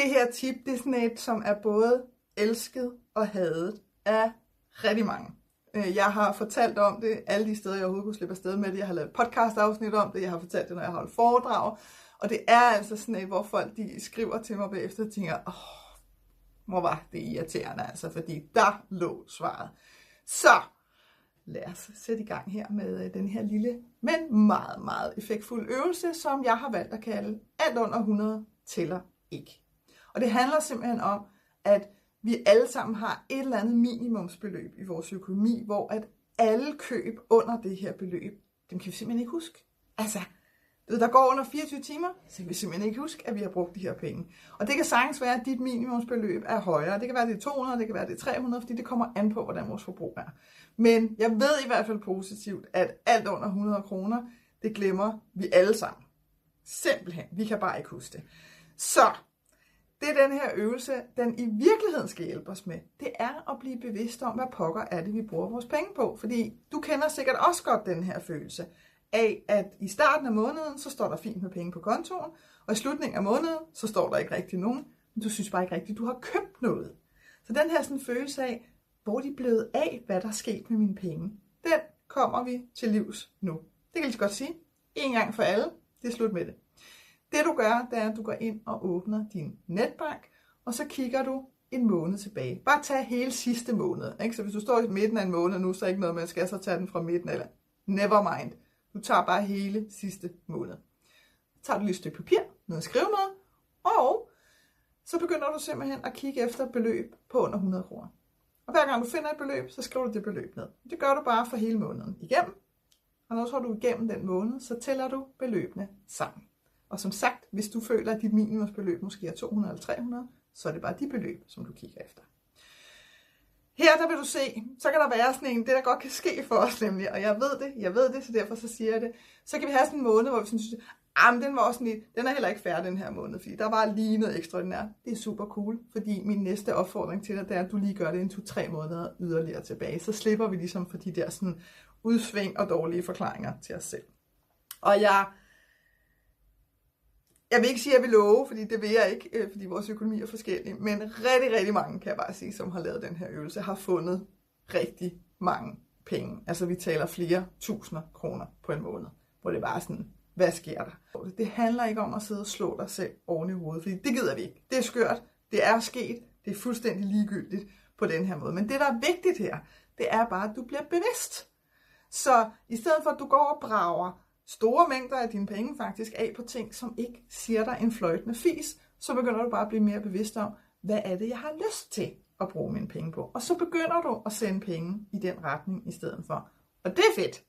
her tip, det er sådan et, som er både elsket og hadet af rigtig mange. Jeg har fortalt om det alle de steder, jeg overhovedet kunne slippe afsted med det. Jeg har lavet podcast-afsnit om det, jeg har fortalt det, når jeg har holdt foredrag. Og det er altså sådan et, hvor folk de skriver til mig bagefter og tænker, hvor var det irriterende, altså, fordi der lå svaret. Så lad os sætte i gang her med den her lille, men meget, meget effektfuld øvelse, som jeg har valgt at kalde alt under 100 tæller ikke. Og det handler simpelthen om, at vi alle sammen har et eller andet minimumsbeløb i vores økonomi, hvor at alle køb under det her beløb, dem kan vi simpelthen ikke huske. Altså, der går under 24 timer, så kan vi simpelthen ikke huske, at vi har brugt de her penge. Og det kan sagtens være, at dit minimumsbeløb er højere. Det kan være, at det er 200, det kan være, at det er 300, fordi det kommer an på, hvordan vores forbrug er. Men jeg ved i hvert fald positivt, at alt under 100 kroner, det glemmer vi alle sammen. Simpelthen. Vi kan bare ikke huske det. Så det den her øvelse, den i virkeligheden skal hjælpe os med, det er at blive bevidst om, hvad pokker er det, vi bruger vores penge på. Fordi du kender sikkert også godt den her følelse af, at i starten af måneden, så står der fint med penge på kontoen, og i slutningen af måneden, så står der ikke rigtig nogen, men du synes bare ikke rigtigt, du har købt noget. Så den her sådan følelse af, hvor de er blevet af, hvad der er sket med mine penge, den kommer vi til livs nu. Det kan jeg lige så godt sige. En gang for alle, det er slut med det. Det du gør, det er, at du går ind og åbner din netbank, og så kigger du en måned tilbage. Bare tag hele sidste måned. Ikke? Så hvis du står i midten af en måned nu, så er ikke noget med, at skal så tage den fra midten, eller never mind. Du tager bare hele sidste måned. Så tager du lige et stykke papir, noget at skrive med, og så begynder du simpelthen at kigge efter beløb på under 100 kroner. Og hver gang du finder et beløb, så skriver du det beløb ned. Det gør du bare for hele måneden igennem. Og når så du igennem den måned, så tæller du beløbene sammen. Og som sagt, hvis du føler, at dit minimumsbeløb måske er 200 eller 300, så er det bare de beløb, som du kigger efter. Her der vil du se, så kan der være sådan en, det der godt kan ske for os nemlig, og jeg ved det, så derfor så siger jeg det. Så kan vi have sådan en måned, hvor vi synes, men den var også den er heller ikke færdig den her måned, fordi der var lige noget ekstraordinært. Det er super cool, fordi min næste opfordring til dig, det er, at du lige gør det en 2-3 måneder yderligere tilbage. Så slipper vi ligesom for de der sådan udsving og dårlige forklaringer til os selv. Og jeg vil ikke sige, at jeg vil love, fordi det vil jeg ikke, fordi vores økonomi er forskellig, men rigtig, rigtig mange, kan jeg bare sige, som har lavet den her øvelse, har fundet rigtig mange penge. Altså vi taler flere tusinder kroner på en måned, hvor det bare sådan, hvad sker der? Det handler ikke om at sidde og slå dig selv oven i hovedet, fordi det gider vi ikke. Det er skørt, det er sket, det er fuldstændig ligegyldigt på den her måde. Men det, der er vigtigt her, det er bare, at du bliver bevidst. Så i stedet for, at du går og brager store mængder af dine penge faktisk af på ting, som ikke siger dig en fløjtende fis, så begynder du bare at blive mere bevidst om, hvad er det, jeg har lyst til at bruge mine penge på. Og så begynder du at sende penge i den retning i stedet for. Og det er fedt.